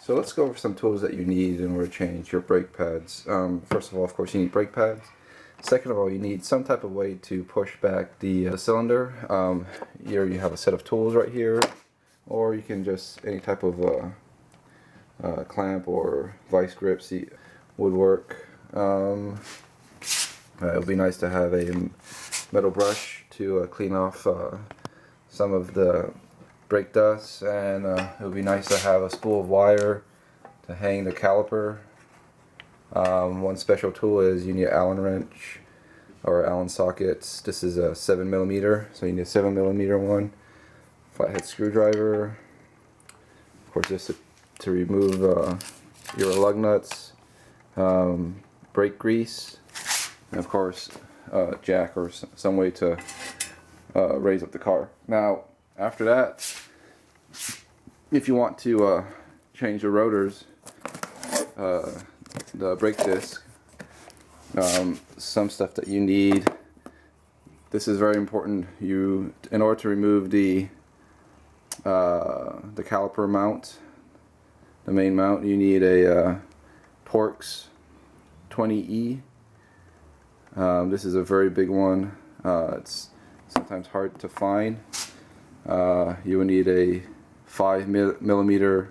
So let's go over some tools that you need in order to change your brake pads. First of all, of course, you need brake pads. Second of all, you need some type of way to push back the cylinder. Here you have a set of tools right here, or you can just, any type of clamp or vice grip would work. It would be nice to have a metal brush to clean off some of the brake dust, and it would be nice to have a spool of wire to hang the caliper. One special tool is you need an Allen wrench or Allen sockets. This is a 7mm, so you need a 7mm one. Flathead screwdriver. Of course, this to remove your lug nuts, brake grease, and of course jack or some way to raise up the car. Now after that, if you want to change the rotors, the brake disc, some stuff that you need. This is very important. In order to remove the caliper mount, the main mount, you need a Torx E20. This is a very big one. It's sometimes hard to find. You will need a 5mm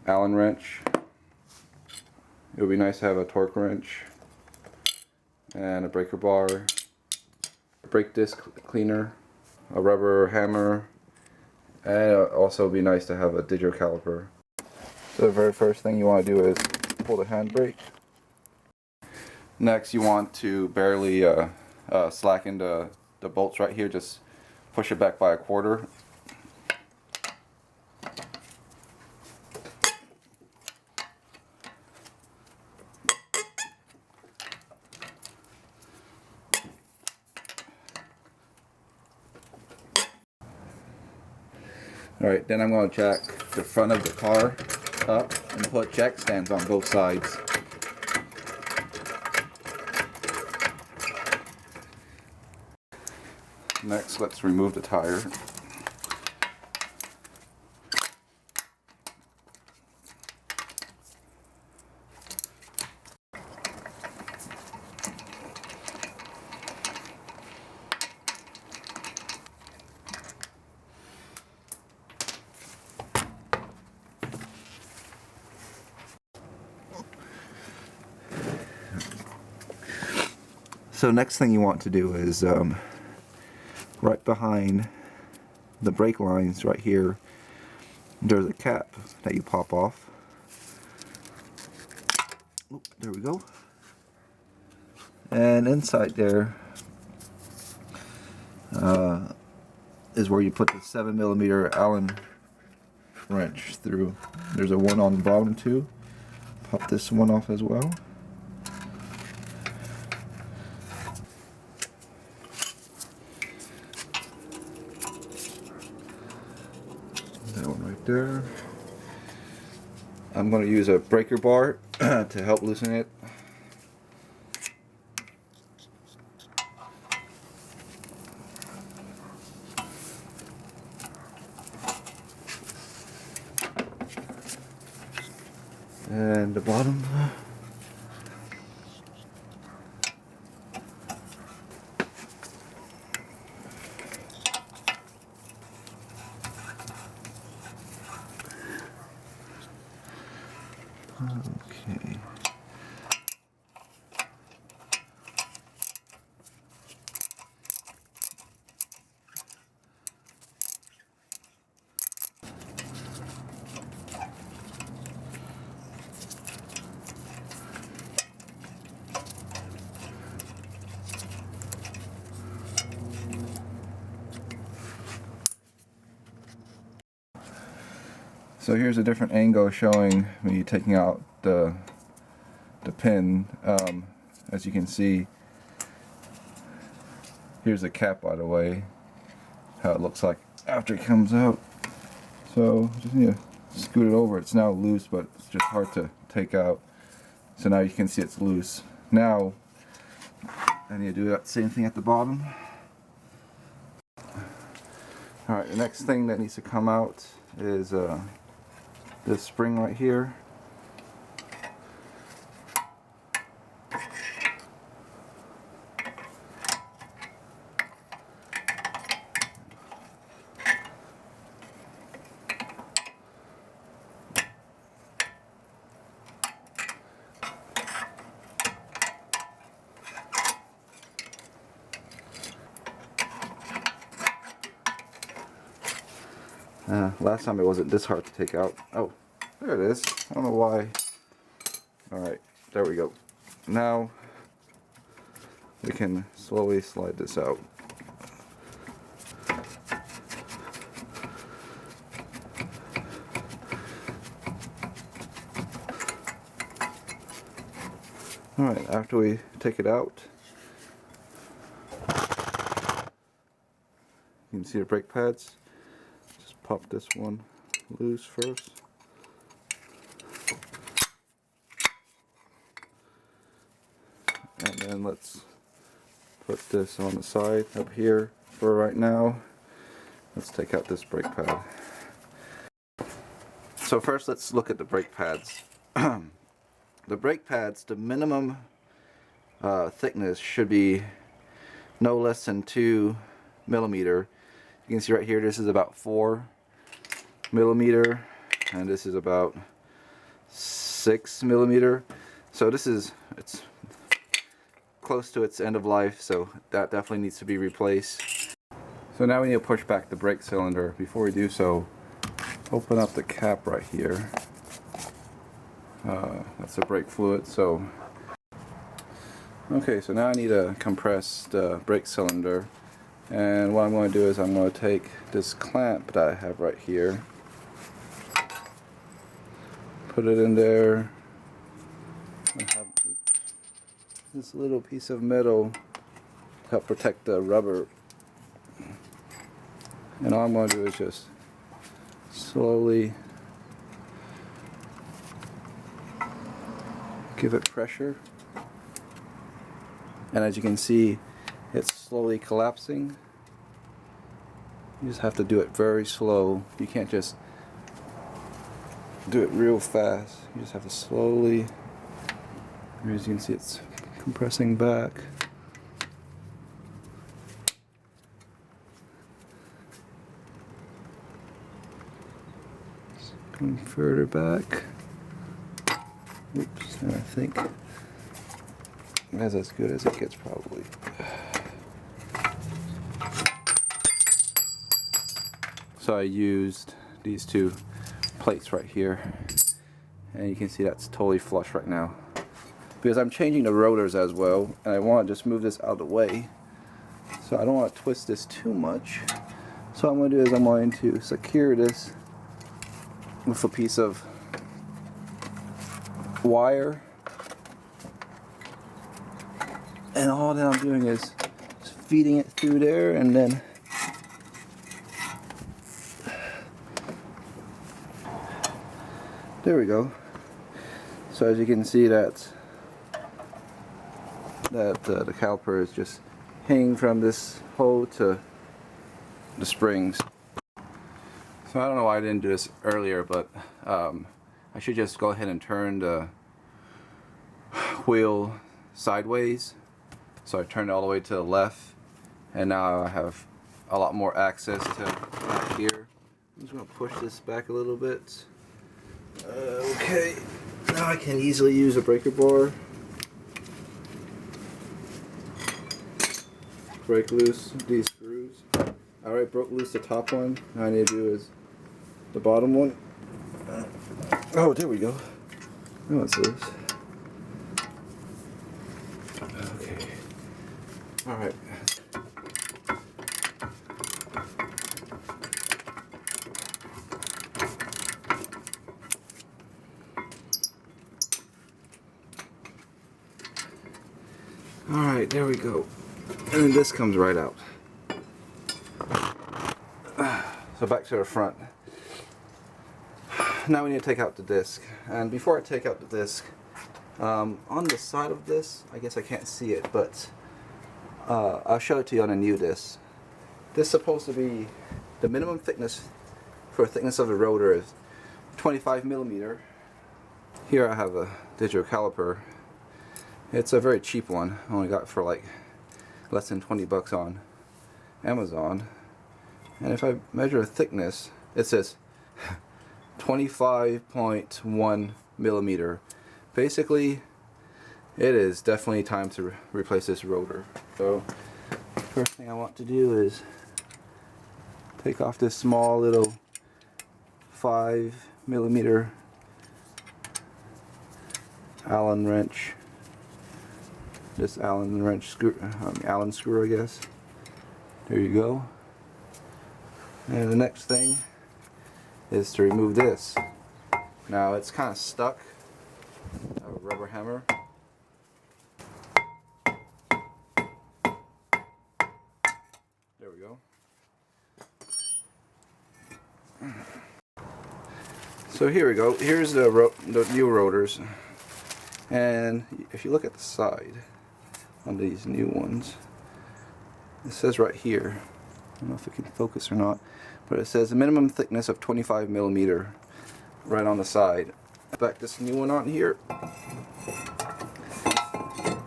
Allen wrench. It would be nice to have a torque wrench and a breaker bar, a brake disc cleaner, a rubber hammer, and also would be nice to have a digital caliper. So the very first thing you want to do is pull the handbrake. Next, you want to barely slacken the bolts right here. Just push it back by 1/4. Alright, then I'm going to jack the front of the car up and put jack stands on both sides. Next, let's remove the tire. So next thing you want to do is right behind the brake lines right here, there's a cap that you pop off. Oop, there we go. And inside there is where you put the 7mm Allen wrench through. There's a one on the bottom too. Pop this one off as well. That one right there. I'm going to use a breaker bar to help loosen it. And the bottom. Okay. So here's a different angle showing me taking out the pin. As you can see, here's the cap, by the way, how it looks like after it comes out. So just need to scoot it over. It's now loose, but it's just hard to take out. So now you can see it's loose. Now I need to do that same thing at the bottom. Alright, the next thing that needs to come out is this spring right here. Last time it wasn't this hard to take out. Oh, there it is. I don't know why. Alright, there we go. Now we can slowly slide this out. Alright, after we take it out, you can see the brake pads. Just pop this one loose first. And then let's put this on the side up here for right now. Let's take out this brake pad. So first let's look at the brake pads. The brake pads, the minimum thickness should be no less than 2 millimeter. You can see right here this is about 4 millimeter and this is about 6 millimeter. So it's close to its end of life, so that definitely needs to be replaced. So now we need to push back the brake cylinder. Before we do so, open up the cap right here. That's the brake fluid. So okay, so now I need to compress the brake cylinder, and what I'm going to do is I'm going to take this clamp that I have right here, put it in there. I have this little piece of metal to help protect the rubber, and all I'm going to do is just slowly give it pressure, and as you can see it's slowly collapsing. You just have to do it very slow. You can't just do it real fast. You just have to slowly, as you can see it's compressing back. Going further back. Oops, and I think that's as good as it gets probably. So I used these 2 plates right here, and you can see that's totally flush right now because I'm changing the rotors as well, and I want to just move this out of the way, so I don't want to twist this too much. So what I'm going to do is I'm going to secure this with a piece of wire, and all that I'm doing is just feeding it through there, and then there we go. So as you can see that the caliper is just hanging from this hole to the springs. So I don't know why I didn't do this earlier, but I should just go ahead and turn the wheel sideways. So I turned it all the way to the left, and now I have a lot more access to back here. I'm just going to push this back a little bit. Okay, now I can easily use a breaker bar. Break loose these screws. I already broke loose the top one. Now I need to do is the bottom one. Oh, there we go. Now it's loose. Okay. Alright. Alright, there we go. And then this comes right out. So back to the front. Now we need to take out the disc. And before I take out the disc, on the side of this, I guess I can't see it, but I'll show it to you on a new disc. This is supposed to be the minimum thickness for thickness of the rotor is 25 millimeter. Here I have a digital caliper. It's a very cheap one. I only got it for like less than 20 bucks on Amazon. And if I measure thickness, it says 25.1 millimeter. Basically, it is definitely time to replace this rotor. So, first thing I want to do is take off this small little 5 millimeter Allen wrench. This Allen wrench screw, Allen screw, I guess. There you go. And the next thing is to remove this. Now it's kind of stuck. I have a rubber hammer. There we go. So here we go. Here's the new rotors. And if you look at the side on these new ones, it says right here, I don't know if it can focus or not, but it says a minimum thickness of 25 millimeter right on the side. Back this new one on here,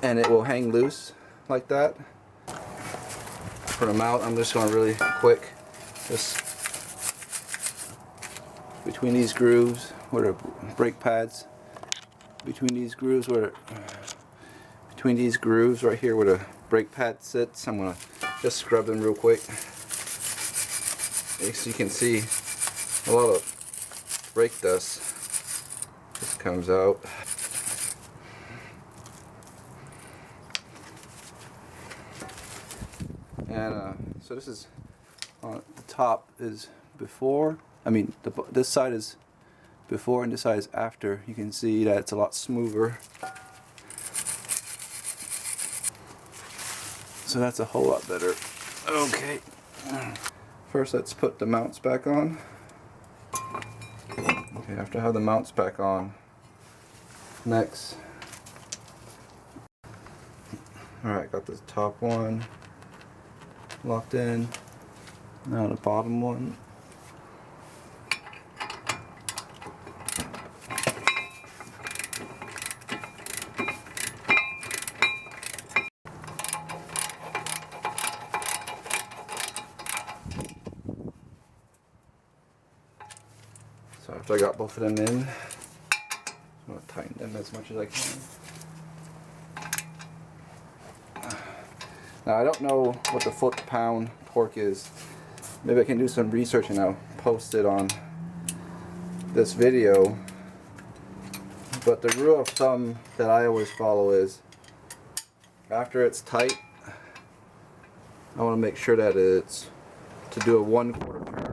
and it will hang loose like that. For the mount, I'm just going really quick. Just between these grooves, where the brake pads, between these grooves right here where the brake pad sits, I'm gonna just scrub them real quick. As you can see, a lot of brake dust just comes out. And so this is on the top is before. I mean, this side is before and this side is after. You can see that it's a lot smoother. So that's a whole lot better. Okay. First, let's put the mounts back on. Okay, after I have the mounts back on, next. Alright, got the top one locked in. Now the bottom one. So after I got both of them in, I'm going to tighten them as much as I can. Now I don't know what the foot-pound torque is. Maybe I can do some research and I'll post it on this video. But the rule of thumb that I always follow is, after it's tight, I want to make sure that it's to do a 1/4 turn.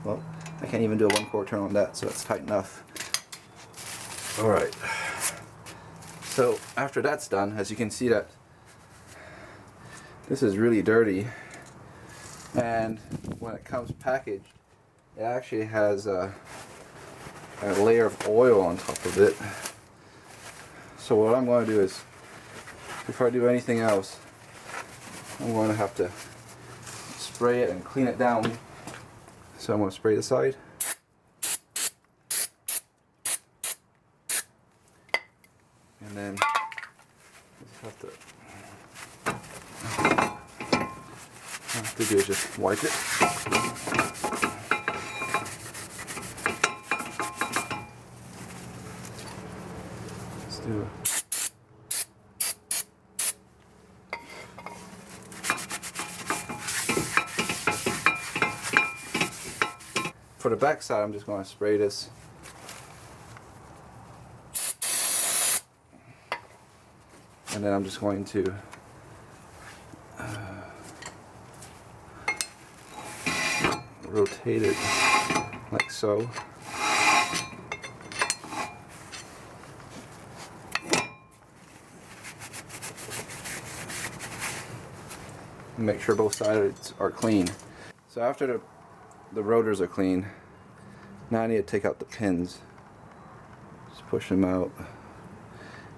Well, I can't even do a 1/4 turn on that, so it's tight enough. Alright. So after that's done, as you can see that this is really dirty, and when it comes packaged, it actually has a layer of oil on top of it. So what I'm going to do is, before I do anything else, I'm going to have to spray it and clean it down. So I'm going to spray the side. And then all I have to do is just wipe it. Let's do it. For the back side, I'm just going to spray this. And then I'm just going to rotate it like so. And make sure both sides are clean. So after the rotors are clean, Now I need to take out the pins. Just push them out.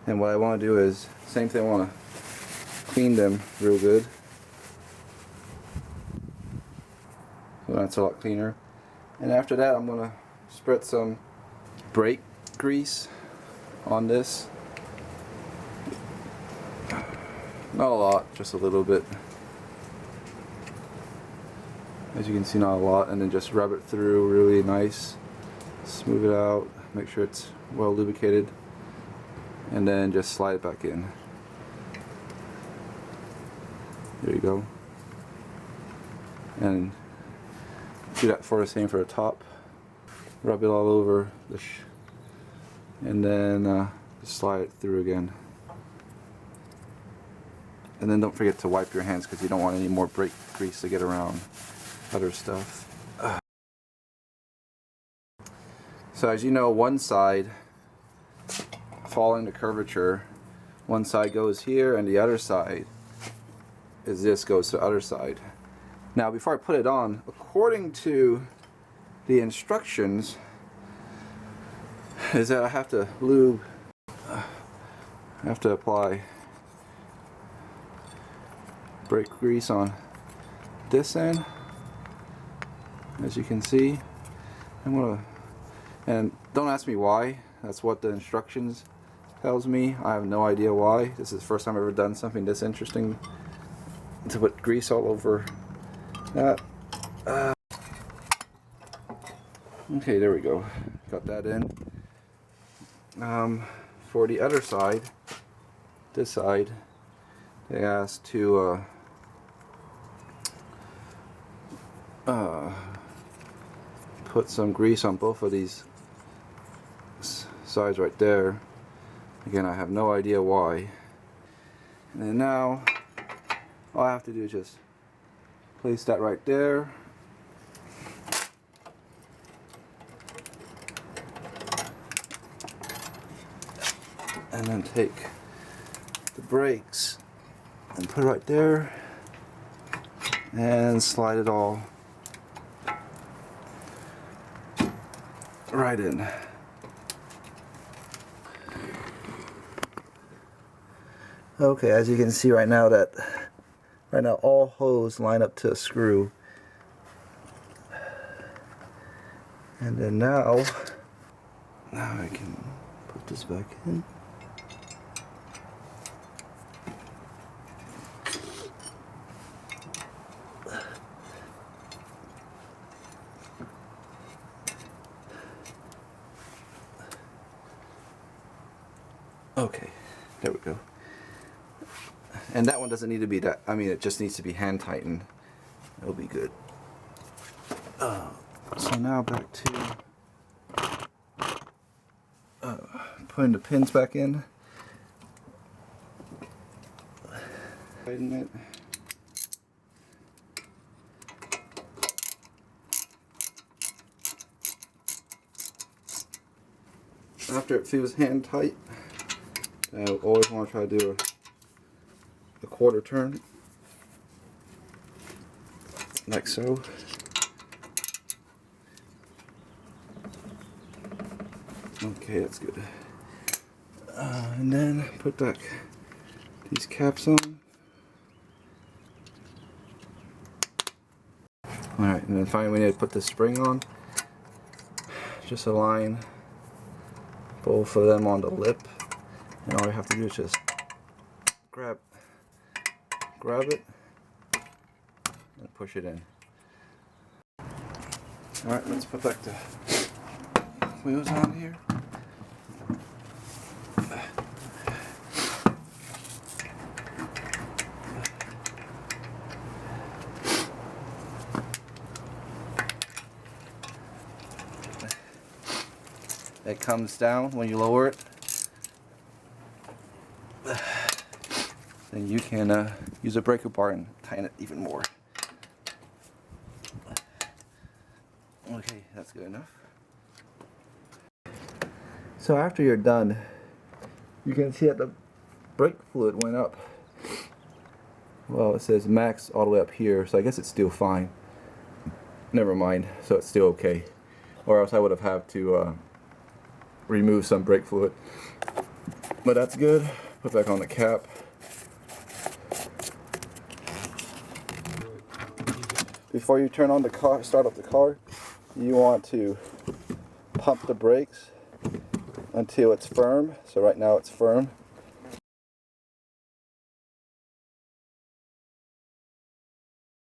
And what I want to do is, same thing, I want to clean them real good. So that's a lot cleaner. And after that, I'm going to spread some brake grease on this. Not a lot, just a little bit. As you can see, not a lot. And then just rub it through really nice. Smooth it out. Make sure it's well lubricated. And then just slide it back in. There you go. And do that for the same for the top. Rub it all over the and then just slide it through again. And then don't forget to wipe your hands because you don't want any more brake grease to get around other stuff. So as you know, one side, following the curvature, one side goes here and the other side is this, goes to the other side. Now before I put it on, according to the instructions, is that I have to lube, I have to apply brake grease on this end, as you can see. And don't ask me why, that's what the instructions tells me. I have no idea why. This is the first time I've ever done something this interesting, to put grease all over that. Okay, there we go. Got that in. For the other side, this side, they asked to put some grease on both of these sides right there. Again, I have no idea why. And then now, all I have to do is just place that right there. And then take the brakes and put it right there and slide it all right in. Okay, as you can see right now all hose line up to a screw. And then now I can put this back in. Okay, there we go. And that one doesn't need to be that, I mean, it just needs to be hand tightened. It'll be good. So now back to putting the pins back in. Tighten it. After it feels hand tight, I always want to try to do a quarter turn, like so. Okay, that's good. And then put back these caps on. Alright, and then finally we need to put the spring on. Just align both of them on the lip, and all you have to do is just grab it and push it in. Alright, let's put back the wheels on here. It comes down when you lower it. Then you can use a breaker bar and tighten it even more. Okay, that's good enough. So after you're done, you can see that the brake fluid went up. Well, it says max all the way up here, so I guess it's still fine. Never mind, so it's still okay. or else I would have had to remove some brake fluid. But that's good. Put back on the cap. Before you turn on the car, start up the car, you want to pump the brakes until it's firm. So right now it's firm.